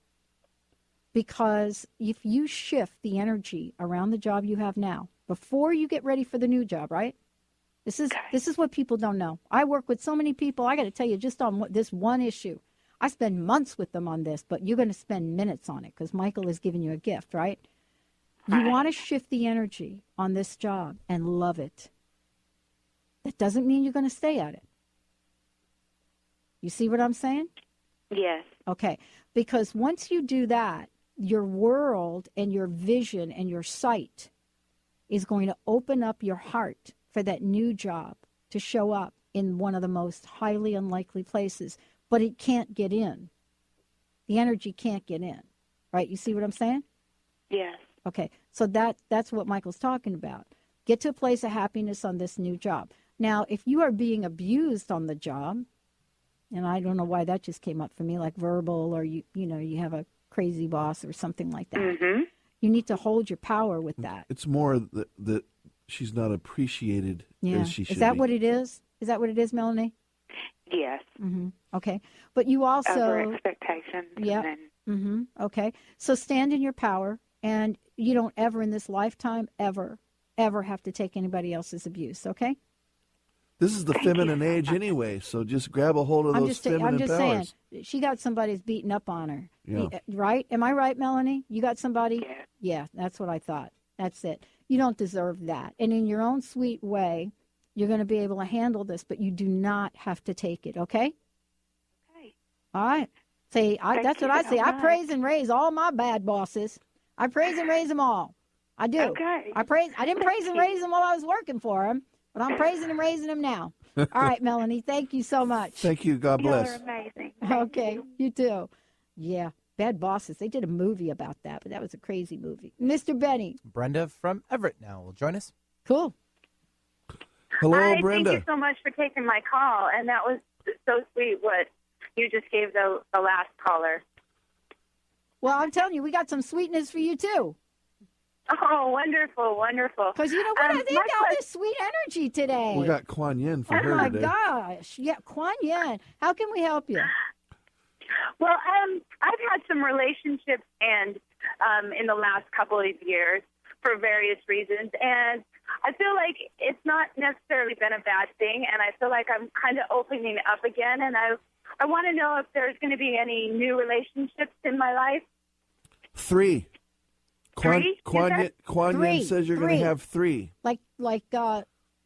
Because if you shift the energy around the job you have now, before you get ready for the new job, right? This is what people don't know. I work with so many people. I got to tell you, just on this one issue, I spend months with them on this, but you're going to spend minutes on it because Michael has given you a gift, right? You want to shift the energy on this job and love it. That doesn't mean you're going to stay at it. You see what I'm saying? Yes. Okay. Because once you do that, your world and your vision and your sight is going to open up your heart for that new job to show up in one of the most highly unlikely places. But it can't get in The energy can't get in, right? You see what I'm saying? Yes. Okay, so that's what Michael's talking about. Get to a place of happiness on this new job. Now, if you are being abused on the job, and I don't know why that just came up for me, like verbal, or you have a crazy boss or something like that. Mm-hmm. You need to hold your power with that. It's more that she's not appreciated as she should be. Is that what it is? Is that what it is, Melanie? Yes. Mm-hmm. Okay. But you also... Over expectations. Yeah. Mm-hmm. Okay. So stand in your power, and you don't ever in this lifetime ever have to take anybody else's abuse, okay? This is the feminine age anyway, so just grab a hold of those feminine I'm just powers. saying, she got somebody's beating up on her. Yeah. Right? Am I right, Melanie? You got somebody? Yeah. Yeah, that's what I thought. That's it. You don't deserve that. And in your own sweet way, you're going to be able to handle this, but you do not have to take it, okay? Okay. All right. That's what I say. I praise and raise all my bad bosses. I praise and raise them all. I do. Okay. I didn't praise and raise them while I was working for them, but I'm praising and raising them now. All right, Melanie, thank you so much. Thank you. God bless. You're amazing. Okay, you too. Yeah, bad bosses. They did a movie about that, but that was a crazy movie. Mr. Benny. Brenda from Everett now will join us. Cool. Hello, Hi, Brenda. thank you so much for taking my call, and that was so sweet what you just gave the last caller. Well, I'm telling you, we got some sweetness for you, too. Oh, wonderful, wonderful. Because you know what? I think all this sweet energy today. We got Kuan Yin for her Oh, my today. gosh. Yeah, Kuan Yin. How can we help you? Well, I've had some relationships and in the last couple of years for various reasons, and I feel like it's not necessarily been a bad thing, and I feel like I'm kind of opening up again, and I want to know if there's going to be any new relationships in my life. 3. Kuan Three. Yin says you're going to have 3. Like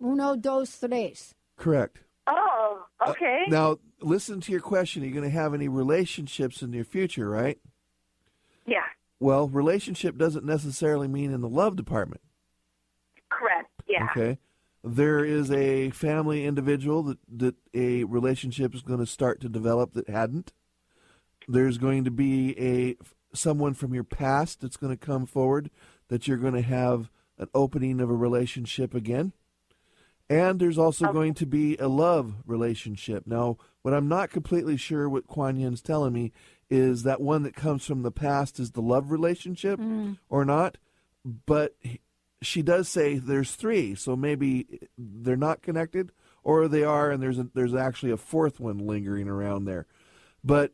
uno, dos, tres. Correct. Oh, okay. Now, listen to your question. Are you going to have any relationships in your future, right? Yeah, Well, relationship doesn't necessarily mean in the love department. correct. Yeah. Okay. There is a family individual that a relationship is going to start to develop that hadn't. There's going to be someone from your past that's going to come forward that you're going to have an opening of a relationship again. And there's also going to be a love relationship. Now, what I'm not completely sure what Kuan Yin's telling me is that one that comes from the past is the love relationship or not. But she does say there's 3, so maybe they're not connected, or they are, and there's actually a 4th one lingering around there. But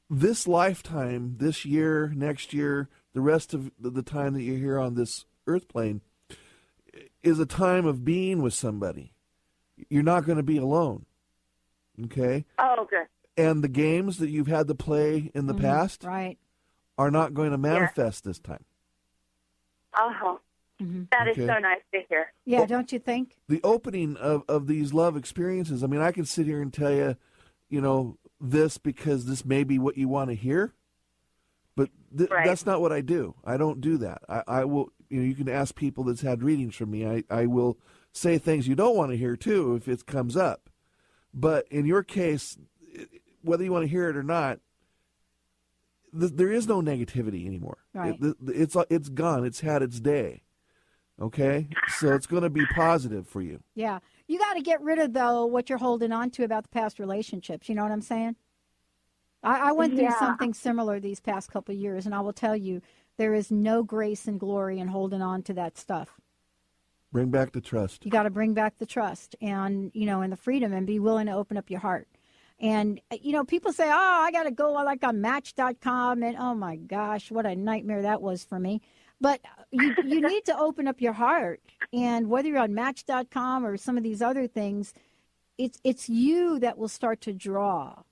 this lifetime, this year, next year, the rest of the time that you're here on this earth plane is a time of being with somebody. You're not going to be alone, okay? Oh, good. And the games that you've had to play in the past are not going to manifest this time. Oh, that is Okay. so nice to hear. Yeah, don't you think? The opening of these love experiences, I mean, I can sit here and tell you, this because this may be what you want to hear, but that's not what I do. I don't do that. I will, you can ask people that's had readings from me. I will say things you don't want to hear, too, if it comes up. But in your case, whether you want to hear it or not, there is no negativity anymore. Right. It's gone. It's had its day. Okay? So it's going to be positive for you. Yeah. You got to get rid of, though, what you're holding on to about the past relationships. You know what I'm saying? I went through something similar these past couple of years, and I will tell you, there is no grace and glory in holding on to that stuff. Bring back the trust. You got to bring back the trust and, and the freedom, and be willing to open up your heart. And, people say, oh, I got to go like on Match.com, and oh, my gosh, what a nightmare that was for me. But you need to open up your heart, and whether you're on Match.com or some of these other things, it's you that will start to draw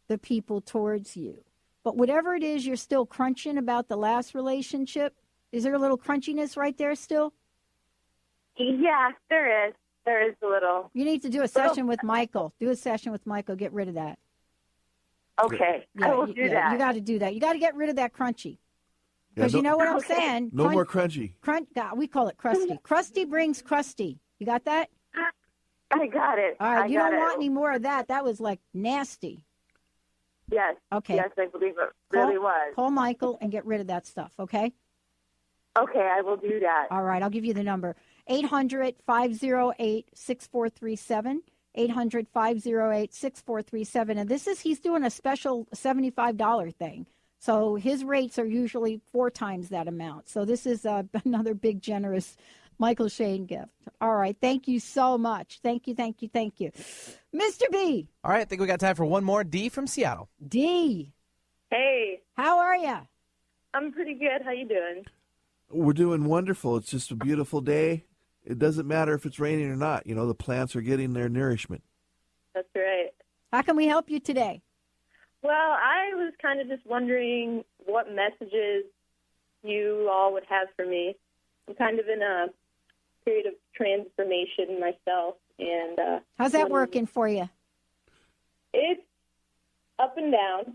the people towards you. But whatever it is, you're still crunching about the last relationship. Is there a little crunchiness right there still? Yeah, there is. There is a little. You need to do a session with Michael. Do a session with Michael. Get rid of that. Okay, I will do that. You got to do that. You got to get rid of that crunchy. Because you know what I'm saying? No more crunchy. God, we call it crusty. Crusty brings crusty. You got that? I got it. All right, you don't want any more of that. That was like nasty. Yes. Okay. Yes, I believe it really was. Call Michael and get rid of that stuff, okay? Okay, I will do that. All right, I'll give you the number. 800-508-6437. 800-508-6437. And he's doing a special $75 thing. So his rates are usually 4 times that amount. So this is another big, generous Michael Shane gift. All right. Thank you so much. Thank you. Mr. B. All right. I think we got time for one more. D from Seattle. D. Hey. How are you? I'm pretty good. How you doing? We're doing wonderful. It's just a beautiful day. It doesn't matter if it's raining or not. The plants are getting their nourishment. That's right. How can we help you today? Well, I was kind of just wondering what messages you all would have for me. I'm kind of in a period of transformation myself. And how's that working for you? It's up and down.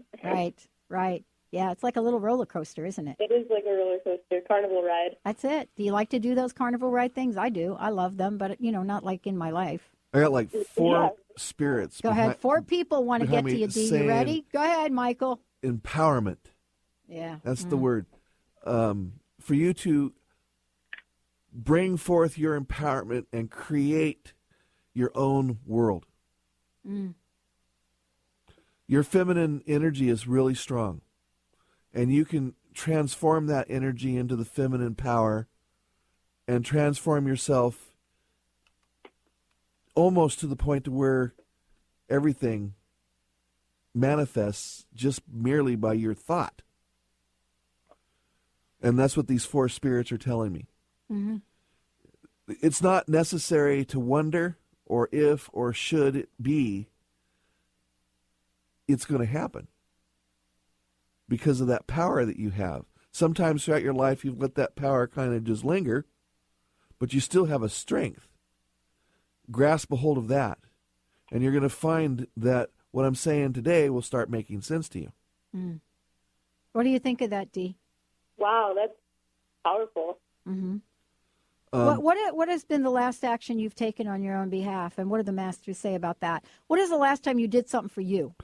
Right. Yeah, it's like a little roller coaster, isn't it? It is like a roller coaster, carnival ride. That's it. Do you like to do those carnival ride things? I do. I love them, but, not like in my life. I got like 4 spirits. Go ahead. 4 people want to get to you, D. You ready? Go ahead, Michael. Empowerment. Yeah. That's the word. For you to bring forth your empowerment and create your own world. Your feminine energy is really strong. And you can transform that energy into the feminine power and transform yourself almost to the point to where everything manifests just merely by your thought. And that's what these 4 spirits are telling me. Mm-hmm. It's not necessary to wonder or if or should it be. It's going to happen because of that power that you have. Sometimes throughout your life, you've let that power kind of just linger, but you still have a strength. Grasp a hold of that, and you're going to find that what I'm saying today will start making sense to you. What do you think of that, Dee? Wow, that's powerful. Mm-hmm. What has been the last action you've taken on your own behalf, and what do the masters say about that? What is the last time you did something for you,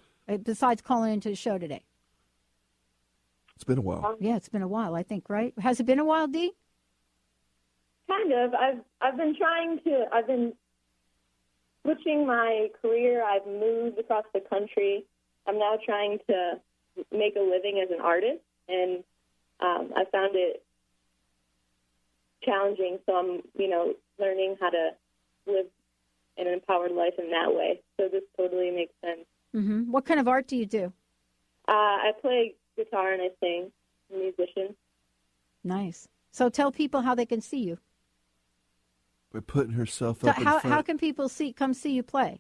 besides calling into the show today? It's been a while. Yeah, it's been a while, I think, right? Has it been a while, Dee? Kind of. I've been switching my career. I've moved across the country. I'm now trying to make a living as an artist, and I found it challenging. So I'm, learning how to live an empowered life in that way. So this totally makes sense. Mm-hmm. What kind of art do you do? I play guitar and I sing. I'm a musician. Nice. So tell people how they can see you. By putting herself up in front. How can people come see you play?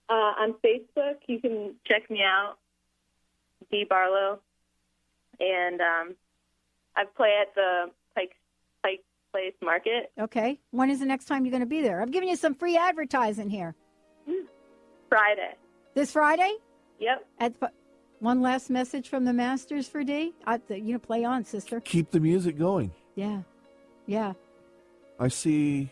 On Facebook, you can check me out, Dee Barlow, and I play at the Pike Place Market. Okay. When is the next time you're going to be there? I'm giving you some free advertising here. Friday. This Friday? Yep. One last message from the masters for Dee. Play on, sister. Keep the music going. Yeah. I see.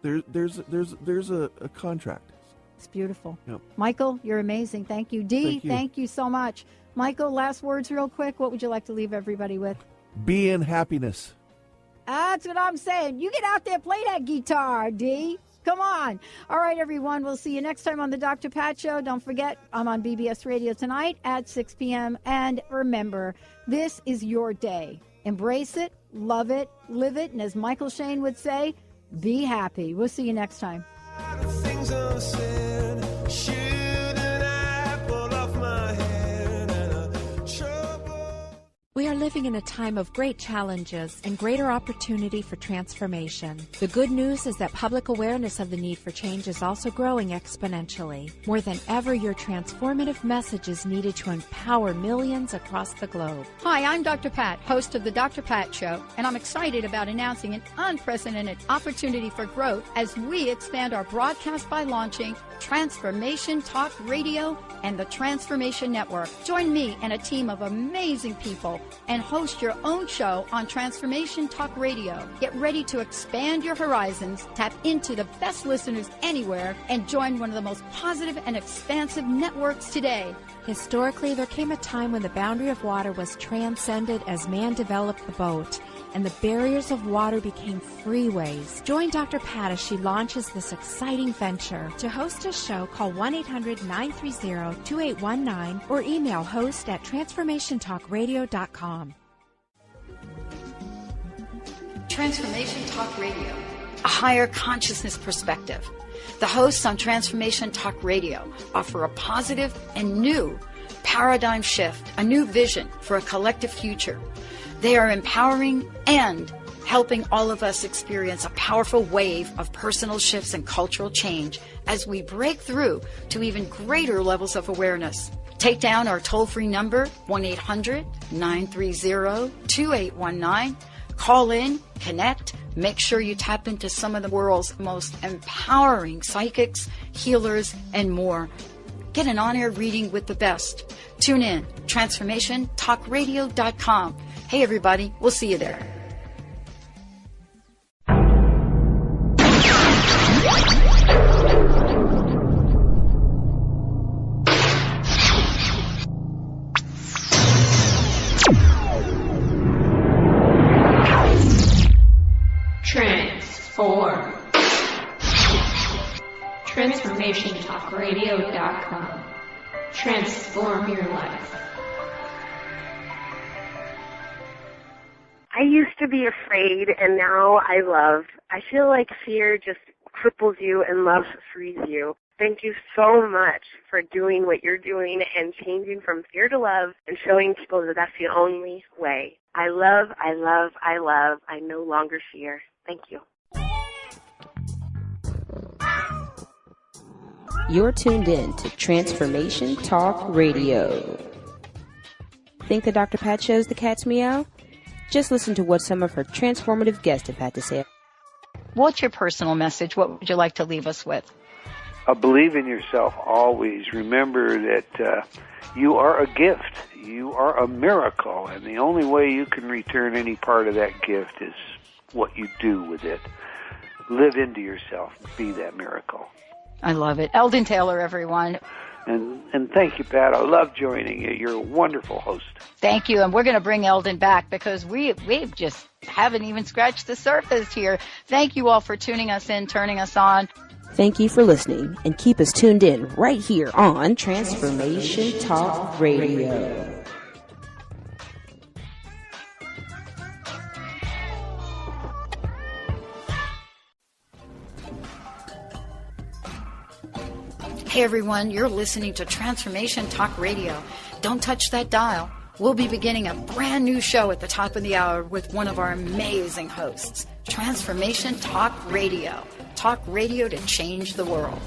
There's a contract. It's beautiful. Yep. Michael, you're amazing. Thank you. Dee, thank you so much. Michael, last words real quick. What would you like to leave everybody with? Be in happiness. That's what I'm saying. You get out there, play that guitar, Dee. Come on. All right, everyone. We'll see you next time on the Dr. Pat Show. Don't forget, I'm on BBS Radio tonight at 6 p.m. And remember, this is your day. Embrace it, love it, live it, and as Michael Shane would say, be happy. We'll see you next time. We are living in a time of great challenges and greater opportunity for transformation. The good news is that public awareness of the need for change is also growing exponentially. More than ever, your transformative message is needed to empower millions across the globe. Hi, I'm Dr. Pat, host of the Dr. Pat Show, and I'm excited about announcing an unprecedented opportunity for growth as we expand our broadcast by launching Transformation Talk Radio and the Transformation Network. Join me and a team of amazing people and host your own show on Transformation Talk Radio. Get ready to expand your horizons, tap into the best listeners anywhere, and join one of the most positive and expansive networks today. Historically, there came a time when the boundary of water was transcended as man developed the boat, and the barriers of water became freeways. Join Dr. Pat as she launches this exciting venture. To host a show, call 1-800-930-2819 or email host@transformationtalkradio.com. Transformation Talk Radio, a higher consciousness perspective. The hosts on Transformation Talk Radio offer a positive and new paradigm shift, a new vision for a collective future. They are empowering and helping all of us experience a powerful wave of personal shifts and cultural change as we break through to even greater levels of awareness. Take down our toll-free number, 1-800-930-2819. Call in, connect, make sure you tap into some of the world's most empowering psychics, healers, and more. Get an on-air reading with the best. Tune in, TransformationTalkRadio.com. Hey, everybody, we'll see you there. Transform. TransformationTalkRadio.com. Transform your life. I used to be afraid, and now I love. I feel like fear just cripples you and love frees you. Thank you so much for doing what you're doing and changing from fear to love and showing people that that's the only way. I love, I love, I love. I no longer fear. Thank you. You're tuned in to Transformation Talk Radio. Think the Dr. Pat Show's the cat's meow? Just listen to what some of her transformative guests have had to say. What's your personal message? What would you like to leave us with? Believe in yourself always. Remember that you are a gift. You are a miracle, and the only way you can return any part of that gift is what you do with it. Live into yourself. Be that miracle. I love it. Eldon Taylor, everyone. And thank you, Pat. I love joining you. You're a wonderful host. Thank you. And we're going to bring Eldon back because we just haven't even scratched the surface here. Thank you all for tuning us in, turning us on. Thank you for listening, and keep us tuned in right here on Transformation Talk Radio. Hey everyone, you're listening to Transformation Talk Radio. Don't touch that dial. We'll be beginning a brand new show at the top of the hour with one of our amazing hosts. Transformation Talk Radio. Talk radio to change the world.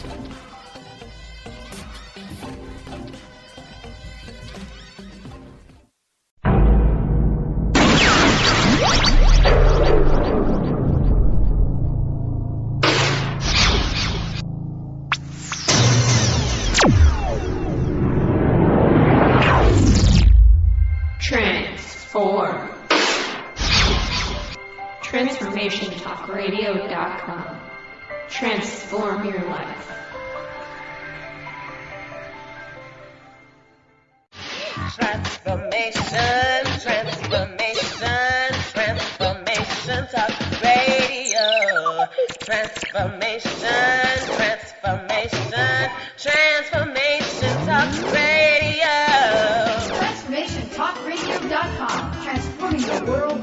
Transform. TransformationTalkRadio.com. Transform your life. Transformation, transformation, transformation talk radio. Transformation, transformation, transformation talk radio. TransformationTalkRadio.com. Transforming the world